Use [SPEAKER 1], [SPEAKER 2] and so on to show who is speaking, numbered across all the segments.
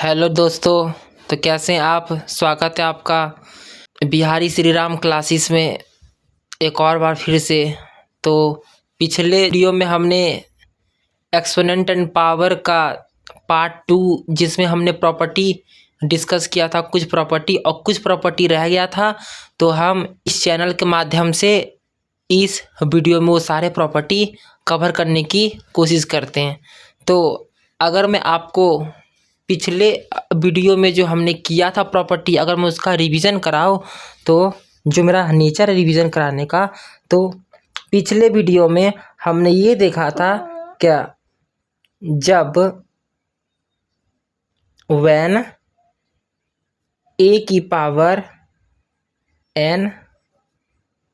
[SPEAKER 1] Hello दोस्तों। तो कैसे हैं आप? स्वागत है आपका बिहारी श्री राम क्लासेस में एक और बार फिर से। तो पिछले वीडियो में हमने एक्सपोनेंट एंड पावर का पार्ट 2 जिसमें हमने प्रॉपर्टी डिस्कस किया था, कुछ प्रॉपर्टी रह गया था। तो हम इस चैनल के माध्यम से इस वीडियो में वो सारे प्रॉपर्टी कवर करने की कोशिश करते हैं। तो अगर मैं आपको पिछले वीडियो में जो हमने किया था प्रॉपर्टी, अगर मैं उसका रिवीजन कराऊँ तो जो मेरा नेचर है रिवीजन कराने का, तो पिछले वीडियो में हमने ये देखा था क्या, जब व्हेन a की पावर n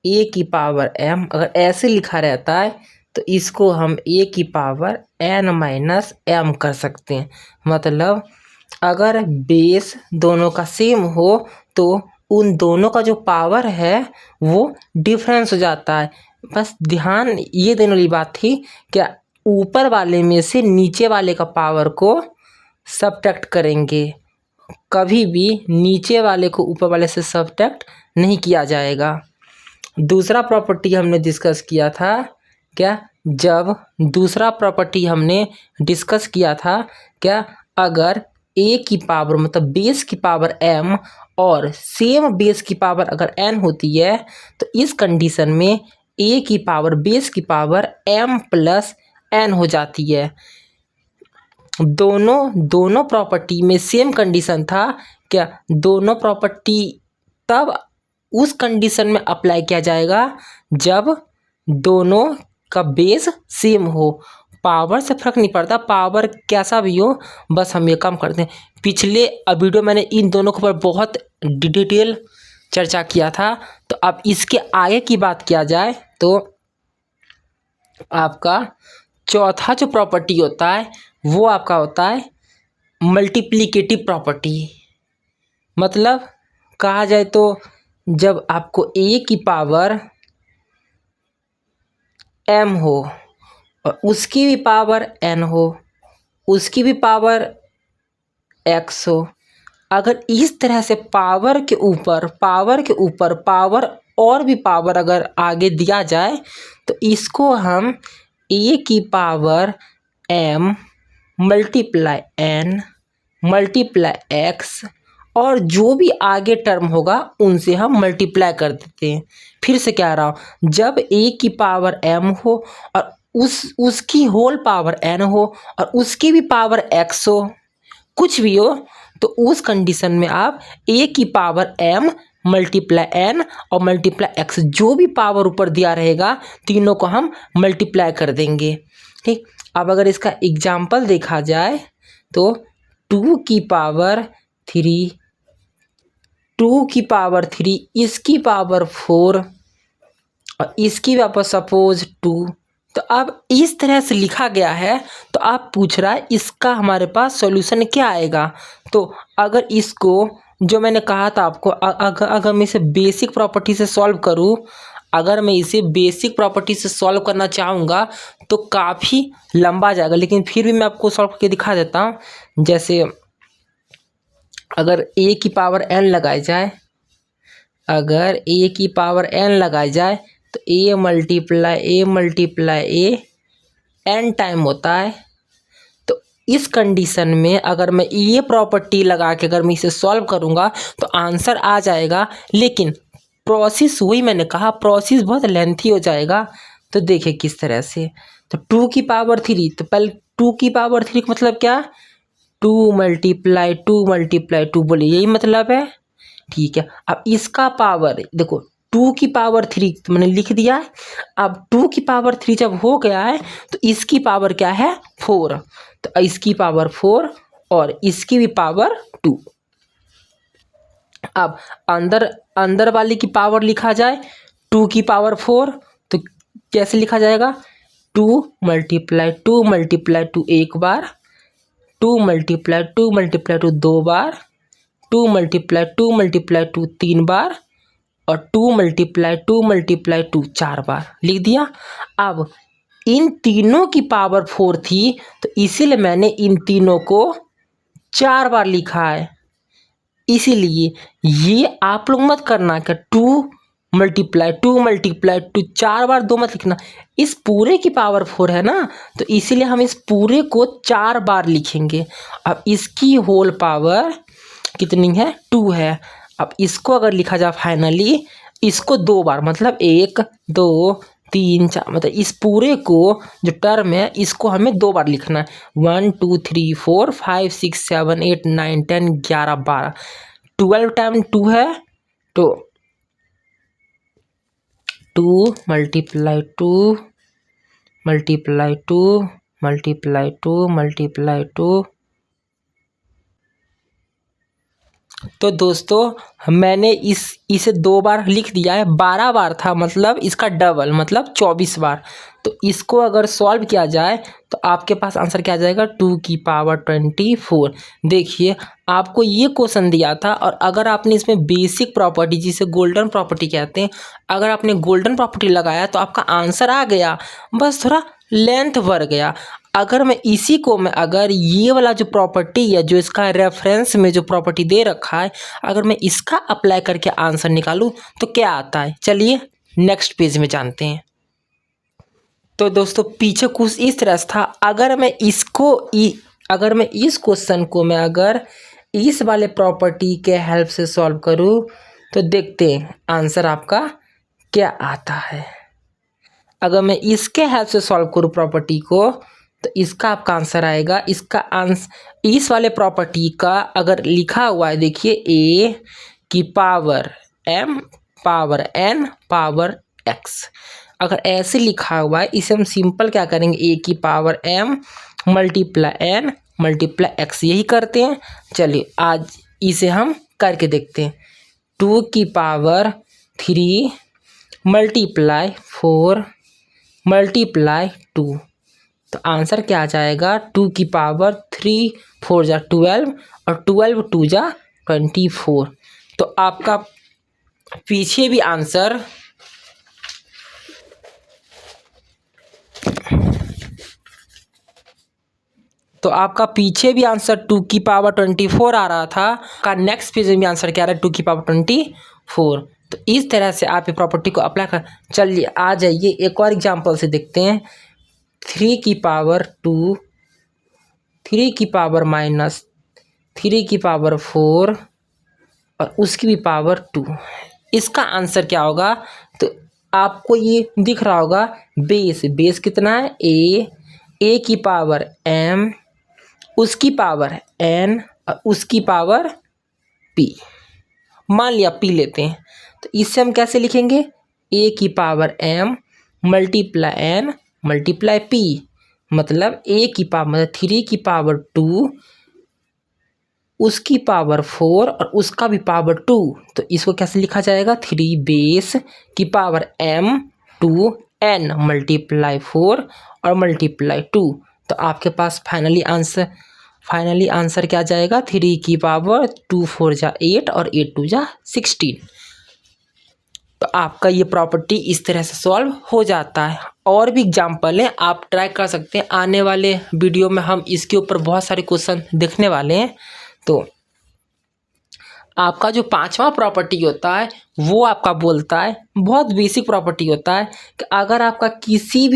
[SPEAKER 1] a की पावर m अगर ऐसे लिखा रहता है तो इसको हम a की पावर n माइनस m कर सकते हैं। मतलब अगर बेस दोनों का सेम हो तो उन दोनों का जो पावर है वो डिफरेंस हो जाता है। बस ध्यान ये देने वाली बात थी क्या, ऊपर वाले में से नीचे वाले का पावर को सबट्रैक्ट करेंगे, कभी भी नीचे वाले को ऊपर वाले से सबट्रैक्ट नहीं किया जाएगा। दूसरा प्रॉपर्टी हमने डिस्कस किया था क्या, जब दूसरा प्रॉपर्टी हमने डिस्कस किया था क्या, अगर a की पावर मतलब बेस की पावर m और सेम बेस की पावर अगर n होती है तो इस कंडीशन में a की पावर बेस की पावर m प्लस n हो जाती है। दोनों प्रॉपर्टी में सेम कंडीशन था क्या, दोनों प्रॉपर्टी तब उस कंडीशन में अप्लाई किया जाएगा जब दोनों का बेस सेम हो। पावर से फर्क नहीं पड़ता, पावर कैसा भी हो, बस हम ये काम करते हैं। पिछले वीडियो मैंने इन दोनों के ऊपर बहुत डिटेल चर्चा किया था। तो अब इसके आगे की बात किया जाए तो आपका चौथा जो प्रॉपर्टी होता है वो आपका होता है मल्टीप्लिकेटिव प्रॉपर्टी। मतलब कहा जाए तो जब आपको a की पावर m हो और उसकी भी पावर n हो, उसकी भी पावर x हो, अगर इस तरह से पावर के ऊपर पावर और भी पावर अगर आगे दिया जाए तो इसको हम a की power m multiply n multiply x और जो भी आगे टर्म होगा उनसे हम मल्टीप्लाई कर देते हैं। फिर से कह रहा हूँ, जब a की पावर m हो और उसकी होल पावर n हो और उसकी भी पावर x हो, कुछ भी हो, तो उस कंडीशन में आप a की पावर m मल्टीप्लाई n और मल्टीप्लाई x जो भी पावर ऊपर दिया रहेगा तीनों को हम मल्टीप्लाई कर देंगे। ठीक, अब अगर इसका एग्जाम्पल देखा जाए तो 2 की पावर 3, 2 की पावर 3, इसकी पावर 4 और इसकी वापस सपोज 2। तो अब इस तरह से लिखा गया है तो आप पूछ रहा है इसका हमारे पास सॉल्यूशन क्या आएगा। तो अगर इसको जो मैंने कहा था आपको, अगर मैं इसे बेसिक प्रॉपर्टी से सॉल्व करूं, अगर मैं इसे बेसिक प्रॉपर्टी से सॉल्व करना चाहूँगा तो काफ़ी लंबा जाएगा, लेकिन फिर भी मैं आपको सॉल्व करके दिखा देता हूँ। जैसे अगर a की पावर n लगाई जाए, अगर a की पावर n लगाई जाए तो a multiply a n time होता है। तो इस कंडीशन में अगर मैं ये प्रॉपर्टी लगा के अगर मैं इसे सॉल्व करूँगा तो आंसर आ जाएगा, लेकिन प्रोसेस वही मैंने कहा, प्रोसेस बहुत लेंथी हो जाएगा। तो देखिए किस तरह से, तो 2 की पावर 3, तो पहले 2 की पावर 3 का मतलब क्या, 2 मल्टीप्लाई 2 बोलिए, यही मतलब है। ठीक है, अब इसका पावर देखो, 2 की पावर 3 तो मैंने लिख दिया है। अब 2 की पावर 3 जब हो गया है तो इसकी पावर क्या है, 4, तो इसकी पावर 4 और इसकी भी पावर 2। अब अंदर वाले की पावर लिखा जाए 2 की पावर 4, तो कैसे लिखा जाएगा, 2 मल्टीप्लाई 2 एक बार, 2 मल्टीप्लाई 2 दो बार, 2 मल्टीप्लाई 2 तीन बार और 2 मल्टीप्लाई 2 चार बार लिख दिया। अब इन तीनों की पावर 4 थी तो इसीलिए मैंने इन तीनों को 4 बार लिखा है, इसीलिए ये आप लोग मत करना कि 2 मल्टीप्लाई 2 4 बार 2 मत लिखना। इस पूरे की पावर 4 है ना, तो इसीलिए हम इस पूरे को 4 बार लिखेंगे। अब इसकी होल पावर कितनी है, 2 है। अब इसको अगर लिखा जाए फाइनली, इसको 2 बार मतलब 1 2 3 4, मतलब इस पूरे को जो टर्म है इसको हमें 2 बार लिखना है। 1 2 3 4 5 6 7 8 9 10 11 12, 12 टाइम 2 है, तो 2 मल्टीप्लाई 2 मल्टीप्लाई 2 मल्टीप्लाई 2 मल्टीप्लाई 2। तो दोस्तों मैंने इसे 2 बार लिख दिया है, 12 बार था मतलब इसका डबल मतलब 24 बार। तो इसको अगर सॉल्व किया जाए तो आपके पास आंसर क्या आ जाएगा, 2 की पावर 24। देखिए आपको ये क्वेश्चन दिया था, और अगर आपने इसमें बेसिक प्रॉपर्टी जिसे गोल्डन प्रॉपर्टी कहते हैं, अगर आपने गोल्डन प्रॉपर्टी लगाया तो आपका आंसर आ गया, बस थोड़ा लेंथ बढ़ गया। अगर मैं इसी को मैं अगर ये वाला जो प्रॉपर्टी है, जो इसका रेफरेंस में जो प्रॉपर्टी दे रखा है, अगर मैं इसका अप्लाई करके आंसर निकालूं तो क्या आता है, चलिए नेक्स्ट पेज में जानते हैं। तो दोस्तों पीछे कुछ इस तरह से था। अगर मैं इस क्वेश्चन को मैं अगर इस वाले प्रॉपर्टी के हेल्प से सॉल्व करूं तो देखते हैं आंसर आपका क्या आता है। अगर मैं इसके हेल्प से सॉल्व करूं प्रॉपर्टी को तो इसका आपका आंसर आएगा, इसका आंसर इस वाले प्रॉपर्टी का अगर लिखा हुआ है, देखिए a की power m power n power x, अगर ऐसे लिखा हुआ है इसे हम सिंपल क्या करेंगे, a की power m multiply n multiply x, यही करते हैं। चलिए आज इसे हम करके देखते हैं। 2 की पावर 3 मल्टीप्लाई 4 मल्टीप्लाई 2, तो आंसर क्या आ जाएगा, 2 की पावर 3 4 जा 12 और 12 2 जा 24। तो आपका पीछे भी आंसर आपका पीछे भी आंसर 2 की पावर 24 आ रहा था, का नेक्स्ट पेज में भी आंसर क्या आ रहा है, 2 की पावर 24। तो इस तरह से आप ये प्रॉपर्टी को अप्लाई कर। चलिए आ जाइए एक और एग्जांपल से देखते हैं। 3 की पावर 2 3 की पावर माइनस 3 की पावर 4 और उसकी भी पावर 2, इसका आंसर क्या होगा। तो आपको ये दिख रहा होगा, बेस कितना है, a की पावर m उसकी पावर n और उसकी पावर p, मान लिया p लेते हैं, तो इससे हम कैसे लिखेंगे, a की power m multiply n multiply p, मतलब a की पावर मतलब 3 की पावर 2 उसकी पावर 4 और उसका भी पावर 2, तो इसको कैसे लिखा जाएगा, 3 बेस की पावर m 2 n मल्टीप्लाई 4 और मल्टीप्लाई 2। तो आपके पास फाइनली आंसर क्या जाएगा, 3 की पावर 2 4 जा 8 और 8 2 जा 16। तो आपका ये प्रॉपर्टी इस तरह से सॉल्व हो जाता है। और भी एग्जाम्पल है, आप ट्राई कर सकते हैं। आने वाले वीडियो में हम इसके ऊपर बहुत सारे क्वेश्चन देखने वाले हैं। तो आपका जो 5वां प्रॉपर्टी होता है वो आपका बोलता है, बहुत बेसिक प्रॉपर्टी होता है कि अगर आपका किसी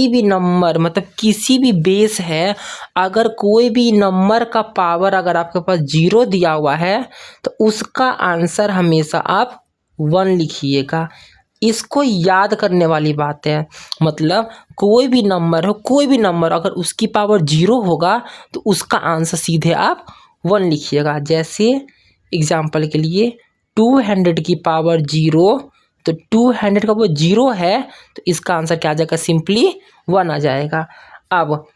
[SPEAKER 1] भी नंबर मतलब किसी भी बेस है, अगर कोई भी नंबर का पावर अगर आपके पास 0 दिया हुआ है तो उसका आंसर हमेशा आप 1 लिखिएगा। इसको याद करने वाली बात है, मतलब कोई भी नंबर अगर उसकी पावर 0 होगा तो उसका आंसर सीधे आप 1 लिखिएगा। जैसे एग्जाम्पल के लिए 200 की पावर 0, तो 200 का वो 0 है तो इसका आंसर क्या आ जाएगा, सिंपली 1 आ जाएगा। अब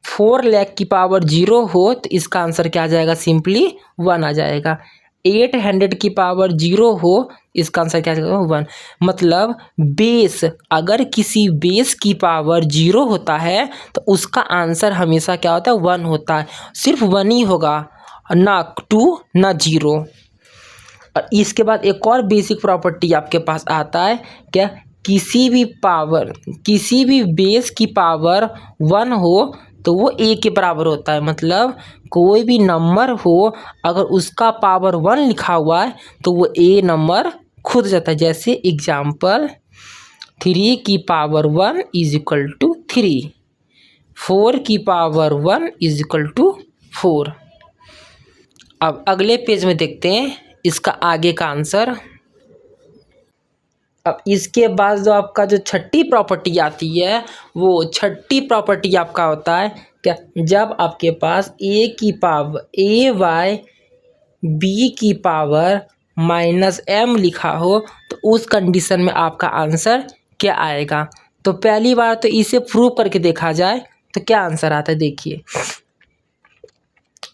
[SPEAKER 1] 4 लाख की पावर 0 हो तो इसका आंसर क्या आ जाएगा, सिंपली 1 आ जाएगा। 800 की पावर 0 हो इसका आंसर क्या आ जाएगा, 1। मतलब बेस, अगर किसी बेस की पावर 0 होता है तो उसका आंसर हमेशा क्या होता है, 1 होता है। सिर्फ 1 ही होगा, ना 2 ना 0। और इसके बाद एक और बेसिक प्रॉपर्टी आपके पास आता है, क्या, किसी भी बेस की पावर 1 हो तो वो ए के बराबर होता है। मतलब कोई भी नंबर हो अगर उसका पावर 1 लिखा हुआ है तो वो ए नंबर खुद जाता है। जैसे एग्जाम्पल 3 की पावर 1 इज इक्वल टू 3, 4 की पावर 1 इज इक्वल टू 4। अब अगले पेज में देखते हैं इसका आगे का आंसर। अब इसके बाद जो आपका जो छठी प्रॉपर्टी आती है वो छठी प्रॉपर्टी आपका होता है क्या, जब आपके पास ए की पावर ए वाई बी की पावर माइनस एम लिखा हो तो उस कंडीशन में आपका आंसर क्या आएगा। तो पहली बार तो इसे प्रूव करके देखा जाए तो क्या आंसर आता है देखिए।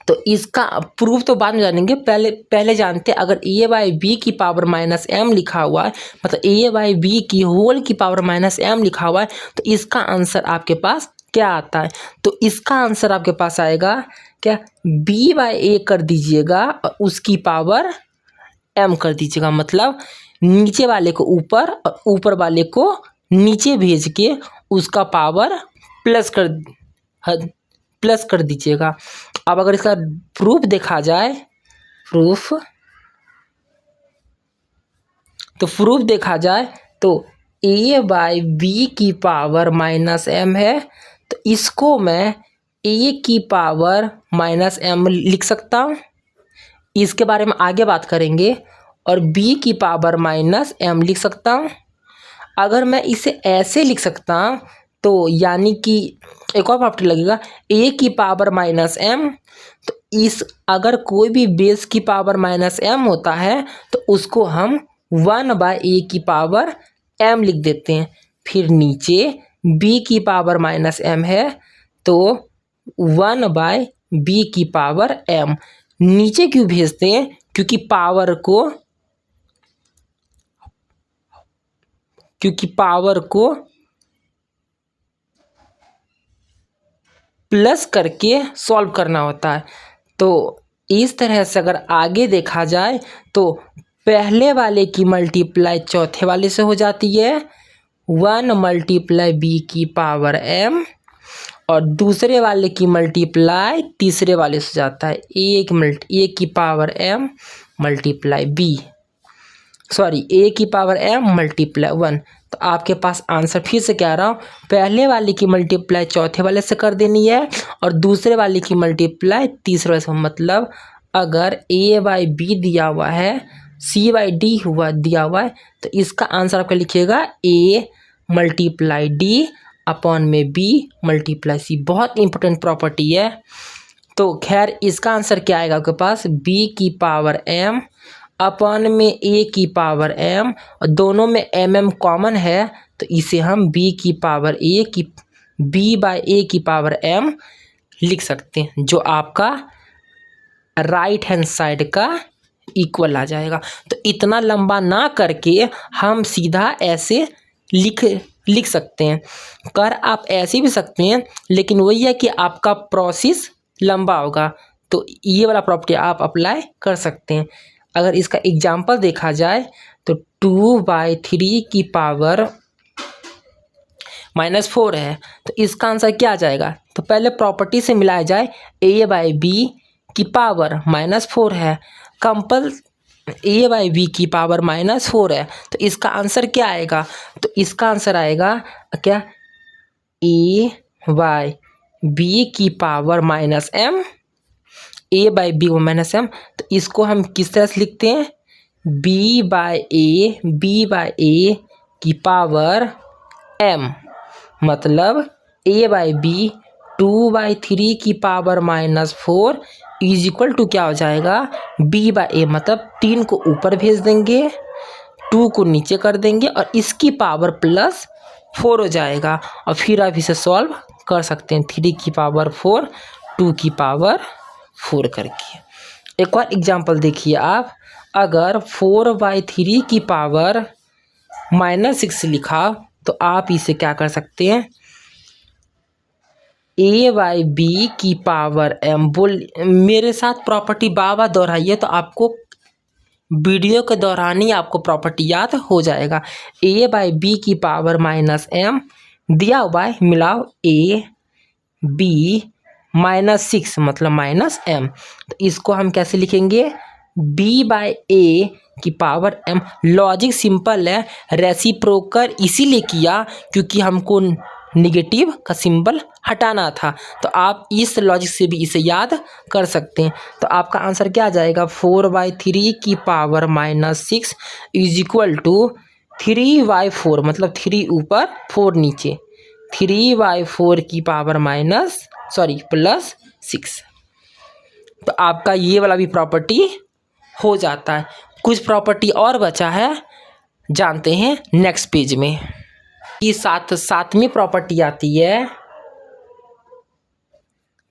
[SPEAKER 1] तो इसका प्रूफ तो बाद में जानेंगे, पहले जानते हैं अगर ए बाई बी की पावर माइनस एम लिखा हुआ है मतलब ए बाई बी की होल की पावर माइनस एम लिखा हुआ है तो इसका आंसर आपके पास क्या आता है। तो इसका आंसर आपके पास आएगा क्या, बी बाई ए कर दीजिएगा और उसकी पावर एम कर दीजिएगा। मतलब नीचे वाले को ऊपर और ऊपर वाले को नीचे भेज के उसका पावर प्लस कर दीजिएगा। अब अगर इसका प्रूफ देखा जाए प्रूफ देखा जाए तो ए बाई बी की पावर माइनस एम है तो इसको मैं ए की पावर माइनस एम लिख सकता हूँ, इसके बारे में आगे बात करेंगे। और बी की पावर माइनस एम लिख सकता हूँ। अगर मैं इसे ऐसे लिख सकता हूँ तो यानी कि एक और प्रॉपर्टी लगेगा ए की पावर माइनस एम, तो इस अगर कोई भी बेस की पावर माइनस एम होता है तो उसको हम 1 बाय ए की पावर एम लिख देते हैं। फिर नीचे बी की पावर माइनस एम है तो 1 बाय बी की पावर एम। नीचे क्यों भेजते हैं, क्योंकि पावर को प्लस करके सॉल्व करना होता है। तो इस तरह से अगर आगे देखा जाए तो पहले वाले की मल्टीप्लाई चौथे वाले से हो जाती है 1 मल्टीप्लाई बी की पावर एम, और दूसरे वाले की मल्टीप्लाई तीसरे वाले से जाता है ए की power M multiply B, sorry A की पावर एम मल्टीप्लाई 1। तो आपके पास आंसर फिर से कह रहा हूँ, पहले वाले की मल्टीप्लाई चौथे वाले से कर देनी है और दूसरे वाले की मल्टीप्लाई तीसरे वाले से। मतलब अगर ए बाई बी दिया हुआ है, सी बाई डी दिया हुआ है तो इसका आंसर आपका लिखिएगा ए मल्टीप्लाई डी अपॉन में बी मल्टीप्लाई सी। बहुत इंपॉर्टेंट प्रॉपर्टी है। तो खैर इसका आंसर क्या आएगा आपके पास, बी की पावर एम अपॉन में ए की पावर एम, और दोनों में एम कॉमन है तो इसे हम बी की पावर बी बाय ए की पावर एम लिख सकते हैं, जो आपका राइट हैंड साइड का इक्वल आ जाएगा। तो इतना लंबा ना करके हम सीधा ऐसे लिख सकते हैं। कर आप ऐसे भी सकते हैं लेकिन वही है कि आपका प्रोसेस लंबा होगा। तो ये वाला प्रॉपर्टी आप अप्लाई कर सकते हैं। अगर इसका एग्जाम्पल देखा जाए तो 2/3 की पावर -4 है तो इसका आंसर क्या आ जाएगा। तो पहले प्रॉपर्टी से मिलाया जाए, ए बाई बी की पावर -4 है, ए बाई बी की पावर -4 है तो इसका आंसर क्या आएगा। तो इसका आंसर आएगा क्या, ए बाई बी की power -m, A by B -m। तो इसको हम किस तरह से लिखते हैं, बी बाई ए की पावर m। मतलब ए बाई बी 2/3 की पावर -4 इज इक्वल टू क्या हो जाएगा, बी बाई ए। मतलब 3 को ऊपर भेज देंगे, 2 को नीचे कर देंगे और इसकी पावर +4 हो जाएगा। और फिर आप इसे सॉल्व कर सकते हैं, 3 की पावर 4 2 की पावर 4 करके। एक और एग्जांपल देखिए आप, अगर 4/3 की पावर -6 लिखा तो आप इसे क्या कर सकते हैं, ए बाई बी की पावर m। मेरे साथ प्रॉपर्टी बाबा दोहराइए तो आपको वीडियो के दौरान ही आपको प्रॉपर्टी याद हो जाएगा। ए बाई बी की पावर -m दिया हुआ है, मिलाओ ए बी -6 मतलब -m। तो इसको हम कैसे लिखेंगे, b/a की पावर m। लॉजिक सिंपल है, रेसिप्रोकल इसीलिए किया क्योंकि हमको निगेटिव का सिंबल हटाना था। तो आप इस लॉजिक से भी इसे याद कर सकते हैं। तो आपका आंसर क्या आ जाएगा, 4/3 की पावर -6 इज इक्वल टू 3/4 मतलब 3 ऊपर 4 नीचे, 3/4 की पावर +6। तो आपका ये वाला भी प्रॉपर्टी हो जाता है। कुछ प्रॉपर्टी और बचा है, जानते हैं नेक्स्ट पेज में। कि सातवीं प्रॉपर्टी आती है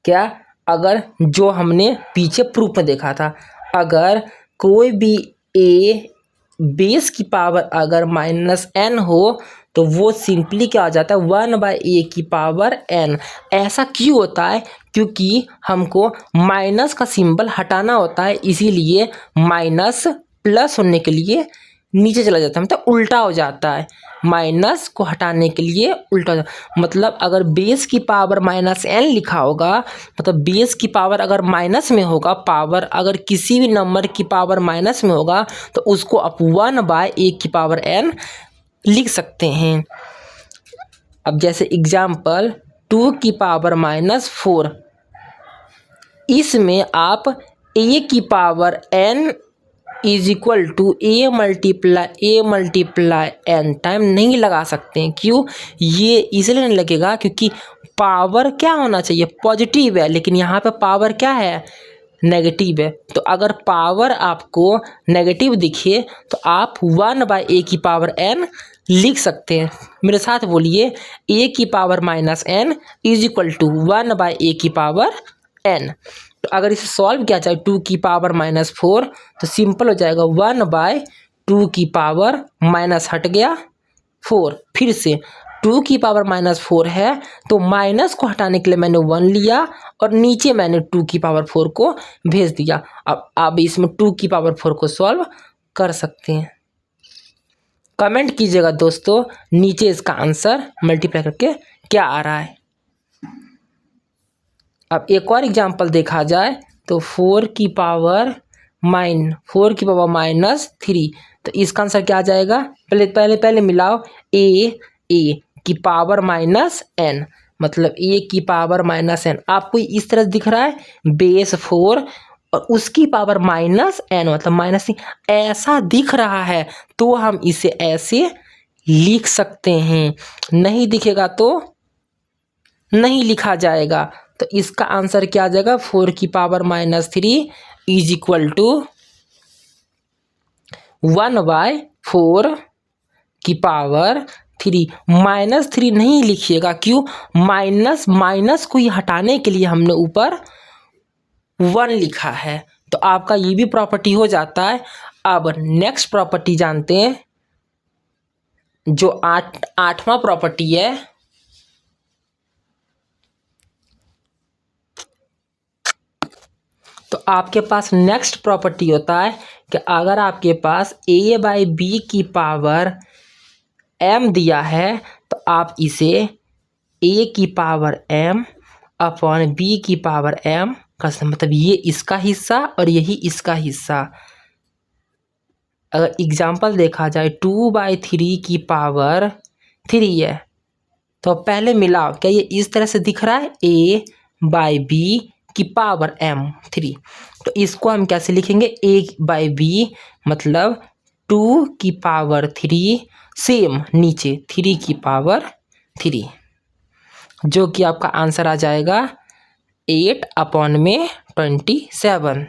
[SPEAKER 1] क्या, अगर जो हमने पीछे प्रूफ में देखा था, अगर कोई भी ए बेस की पावर अगर -n हो तो वो सिंपली क्या हो जाता है, 1/a की पावर n। ऐसा क्यों होता है, क्योंकि हमको माइनस का सिंबल हटाना होता है, इसीलिए माइनस प्लस होने के लिए नीचे चला जाता है, मतलब उल्टा हो जाता है। माइनस को हटाने के लिए उल्टा हो जाता है। मतलब अगर बेस की पावर -n लिखा होगा, मतलब बेस की पावर अगर माइनस में होगा, पावर अगर किसी भी नंबर की पावर माइनस में होगा तो उसको आप 1/a की पावर n लिख सकते हैं। अब जैसे एग्जाम्पल 2 की पावर -4, इसमें आप a की power n is equal to a multiply n time नहीं लगा सकते हैं। क्यों, ये इसलिए नहीं लगेगा क्योंकि पावर क्या होना चाहिए, पॉजिटिव है, लेकिन यहाँ पे पावर क्या है, नेगेटिव है। तो अगर पावर आपको नेगेटिव दिखे तो आप 1/a की पावर n लिख सकते हैं। मेरे साथ बोलिए, a की power -n is equal to 1/a की पावर n। तो अगर इसे सॉल्व किया जाए 2 की पावर -4 तो सिंपल हो जाएगा, 1/2 की पावर माइनस हट गया 4, फिर से 2 की पावर -4 है तो माइनस को हटाने के लिए मैंने 1 लिया और नीचे मैंने 2 की पावर 4 को भेज दिया। अब आप इसमें 2 की पावर 4 को सॉल्व कर सकते हैं। कमेंट कीजिएगा दोस्तों नीचे इसका आंसर मल्टीप्लाई करके क्या आ रहा है। अब एक और एग्जांपल देखा जाए तो 4 की पावर -3, तो इसका आंसर क्या आ जाएगा, पहले मिलाओ, a की पावर -n मतलब a की पावर -n। आपको इस तरह दिख रहा है, बेस 4 और उसकी पावर -n मतलब -3, ऐसा दिख रहा है तो हम इसे ऐसे लिख सकते हैं। नहीं दिखेगा तो नहीं लिखा जाएगा। तो इसका आंसर क्या आ जाएगा, 4 की पावर -3 इज इक्वल टू 1/4 की पावर 3। -3 नहीं लिखिएगा, क्यों, माइनस को ही हटाने के लिए हमने ऊपर 1 लिखा है। तो आपका ये भी प्रॉपर्टी हो जाता है। अब नेक्स्ट प्रॉपर्टी जानते हैं, जो आठवां प्रॉपर्टी है। तो आपके पास नेक्स्ट प्रॉपर्टी होता है कि अगर आपके पास a/b की पावर m दिया है तो आप इसे a की पावर m अपॉन b की पावर m कर सकते, मतलब ये इसका हिस्सा और यही इसका हिस्सा। अगर एग्जाम्पल देखा जाए 2/3 की पावर 3 है तो पहले मिलाओ, क्या ये इस तरह से दिख रहा है, a/b की पावर m3। तो इसको हम कैसे लिखेंगे, a/b मतलब 2 की पावर 3 सेम नीचे 3 की पावर 3, जो कि आपका आंसर आ जाएगा 8/27।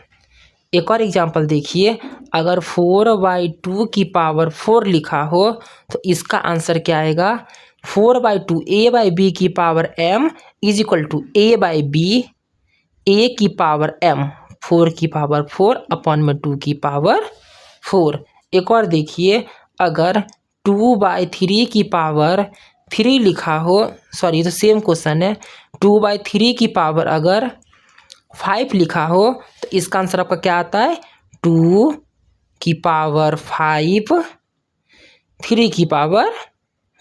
[SPEAKER 1] एक और एग्जांपल देखिए, अगर 4/2 की पावर 4 लिखा हो तो इसका आंसर क्या आएगा, 4/2 a/b की power m is equal to a/b a की पावर m 4 की पावर 4 अपॉन में 2 की पावर 4। एक और देखिए, अगर 2/3 की पावर 3 लिखा हो, सॉरी तो सेम क्वेश्चन है, 2/3 की पावर अगर 5 लिखा हो तो इसका आंसर आपका क्या आता है, 2 की पावर 5 3 की पावर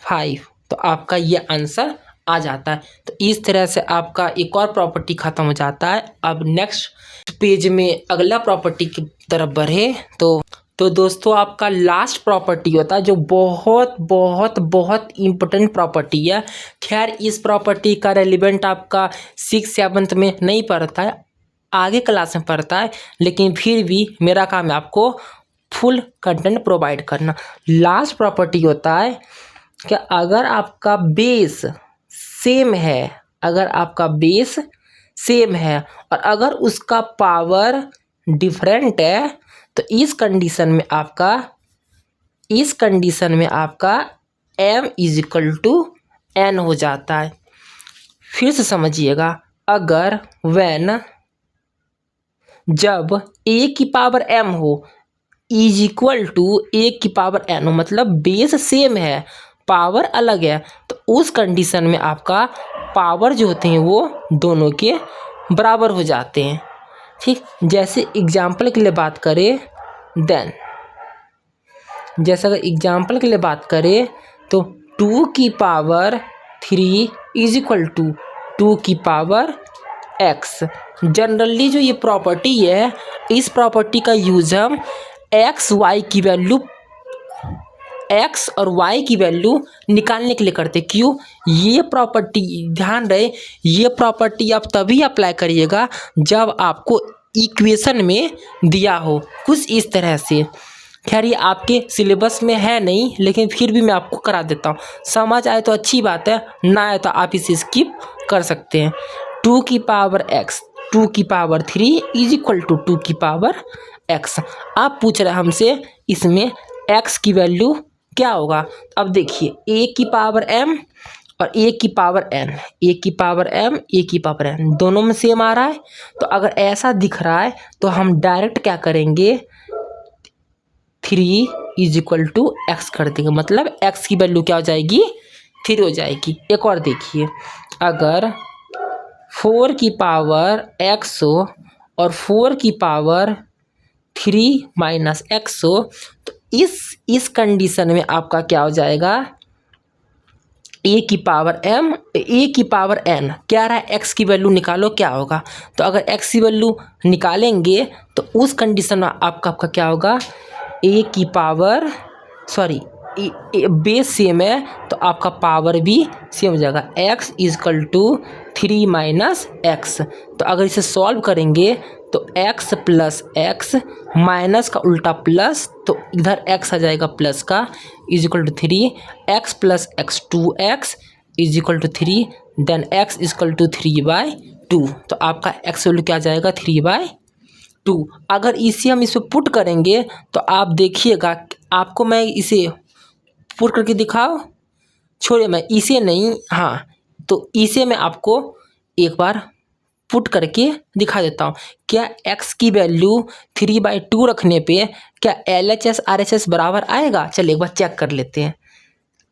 [SPEAKER 1] 5। तो आपका ये आंसर आ जाता है। तो इस तरह से आपका एक और प्रॉपर्टी ख़त्म हो जाता है। अब नेक्स्ट पेज में अगला प्रॉपर्टी की तरफ बढ़े तो दोस्तों आपका लास्ट प्रॉपर्टी होता है जो बहुत बहुत बहुत इम्पोर्टेंट प्रॉपर्टी है। खैर इस प्रॉपर्टी का रेलिवेंट आपका 6th-7th में नहीं पढ़ता है, आगे क्लास में पढ़ता है, लेकिन फिर भी मेरा काम है आपको फुल कंटेंट प्रोवाइड करना। लास्ट प्रॉपर्टी होता है कि अगर आपका बेस सेम है, अगर आपका बेस सेम है और अगर उसका पावर डिफरेंट है तो इस कंडीशन में आपका m = n हो जाता है। फिर से समझिएगा, अगर जब a की पावर m हो = a की पावर n हो, मतलब बेस सेम है पावर अलग है, तो उस कंडीशन में आपका पावर जो होते हैं वो दोनों के बराबर हो जाते हैं। ठीक, जैसे एग्जाम्पल के लिए बात करें तो 2 की पावर 3 = 2 की पावर x। जनरली जो ये प्रॉपर्टी है, इस प्रॉपर्टी का यूज हम x और y की वैल्यू निकालने के लिए करते। क्यों? ये प्रॉपर्टी ध्यान रहे, ये प्रॉपर्टी आप तभी अप्लाई करिएगा जब आपको इक्वेशन में दिया हो कुछ इस तरह से। खैर ये आपके सिलेबस में है नहीं, लेकिन फिर भी मैं आपको करा देता हूँ। समझ आए तो अच्छी बात है, ना आए तो आप इसे स्किप कर सकते हैं। 2 की पावर x 2 की पावर 3 = 2 की पावर x। आप पूछ रहे हमसे इसमें x की वैल्यू क्या होगा। अब देखिए a की पावर m और a की पावर n, a की पावर m a की पावर n दोनों में सेम आ रहा है। तो अगर ऐसा दिख रहा है तो हम डायरेक्ट क्या करेंगे, 3 = x कर देंगे, मतलब x की वैल्यू क्या हो जाएगी, 3 हो जाएगी। एक और देखिए, अगर 4 की पावर x हो और 4 की पावर 3 - x हो, तो इस कंडीशन में आपका क्या हो जाएगा, a की पावर m a की पावर n क्या रहा है, x की वैल्यू निकालो क्या होगा। तो अगर x की वैल्यू निकालेंगे तो उस कंडीशन में आपका क्या होगा, a की पावर बेस सेम है तो आपका पावर भी सेम हो जाएगा, x = 3 - x। तो अगर इसे सॉल्व करेंगे तो x + x माइनस का उल्टा प्लस, तो इधर x आ जाएगा प्लस का = 3, x + x 2x = 3, then x = 3/2। तो आपका x वैल्यू क्या आ जाएगा, 3/2। अगर इसे हम इस पर पुट करेंगे तो आप देखिएगा, आपको मैं इसे पुट करके दिखाओ, छोड़िए मैं इसे नहीं, हाँ तो इसे मैं आपको एक बार पुट करके दिखा देता हूँ। क्या x की वैल्यू 3/2 रखने पे क्या LHS RHS बराबर आएगा। चलिए एक बार चेक कर लेते हैं,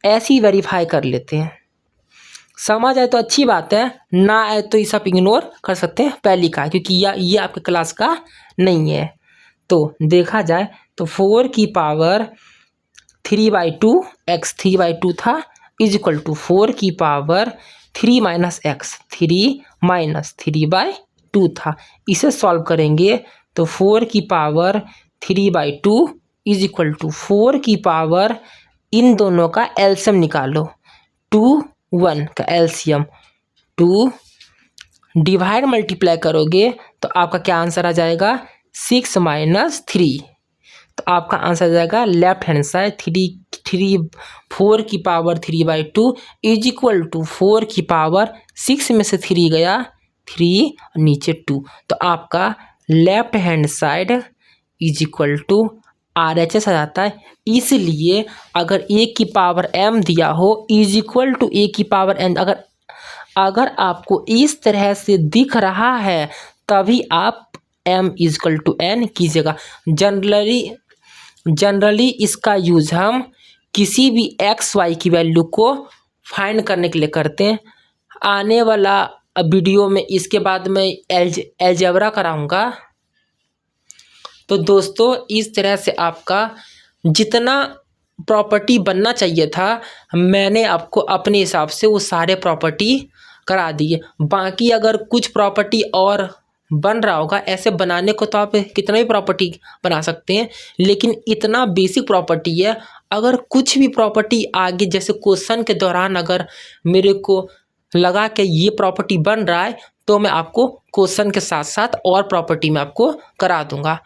[SPEAKER 1] ऐसे ही वेरीफाई कर लेते हैं। समझ आए तो अच्छी बात है, ना आए तो ये सब इग्नोर कर सकते हैं पहली का, क्योंकि ये आपके क्लास का नहीं है। तो देखा जाए तो 4 की पावर 3/2 x 3/2 था = 4 की पावर 3 - x 3 - 3/2 था। इसे सॉल्व करेंगे तो 4 की पावर 3/2 = 4 की पावर, इन दोनों का एलसीएम निकालो, 2 1 का एलसीएम 2 डिवाइड मल्टीप्लाई करोगे तो आपका क्या आंसर आ जाएगा, 6 - 3। तो आपका आंसर आ जाएगा लेफ्ट हैंड साइड 4 की पावर 3/2 = 4 की पावर 6 में से 3 गया 3 और नीचे 2। तो आपका लेफ्ट हैंड साइड = RHS आ जाता है। इसलिए अगर a की पावर m दिया हो = a की पावर n, अगर आपको इस तरह से दिख रहा है तभी आप m = n कीजिएगा। जनरली इसका यूज हम किसी भी x y की वैल्यू को फाइंड करने के लिए करते हैं। आने वाला वीडियो में इसके बाद मैं एलजेब्रा कराऊंगा। तो दोस्तों इस तरह से आपका जितना प्रॉपर्टी बनना चाहिए था, मैंने आपको अपने हिसाब से वो सारे प्रॉपर्टी करा दिए। बाकी अगर कुछ प्रॉपर्टी और बन रहा होगा, ऐसे बनाने को तो आप कितना भी प्रॉपर्टी बना सकते हैं, लेकिन इतना बेसिक प्रॉपर्टी है। अगर कुछ भी प्रॉपर्टी आगे जैसे क्वेश्चन के दौरान अगर मेरे को लगा कि ये प्रॉपर्टी बन रहा है, तो मैं आपको क्वेश्चन के साथ साथ और प्रॉपर्टी में आपको करा दूंगा।